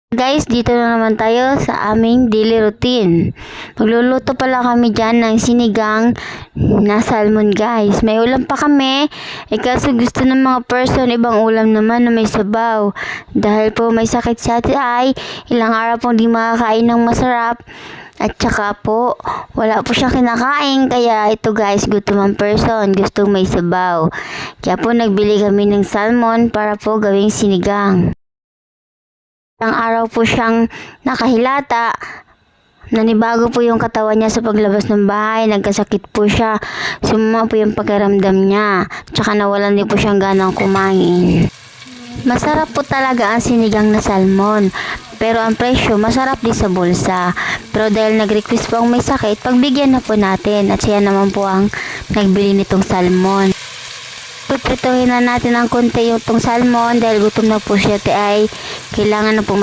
Guys, dito na naman tayo sa aming daily routine. Magluluto pala kami dyan ng sinigang na salmon guys. May ulam pa kami. Kaso gusto ng mga person, ibang ulam naman na may sabaw. Dahil po may sakit si ate ay, ilang araw pong di makakain ng masarap. At saka po, wala po siya kinakain. Kaya ito guys, gutom ang person. Gustong may sabaw. Kaya po nagbili kami ng salmon para po gawing sinigang. Ilang araw po siyang nakahilata, nanibago po yung katawan niya sa paglabas ng bahay, nagkasakit po siya, sumama po yung pakiramdam niya, tsaka nawalan din po siyang ganang kumain. Masarap po talaga ang sinigang na salmon, pero ang presyo masarap din sa bulsa. Pero dahil nag-request po ang may sakit, pagbigyan na po natin at siya naman po ang nagbili nitong salmon. Piprituhin na natin ng konti yung salmon dahil gutom na po siya ay kailangan na po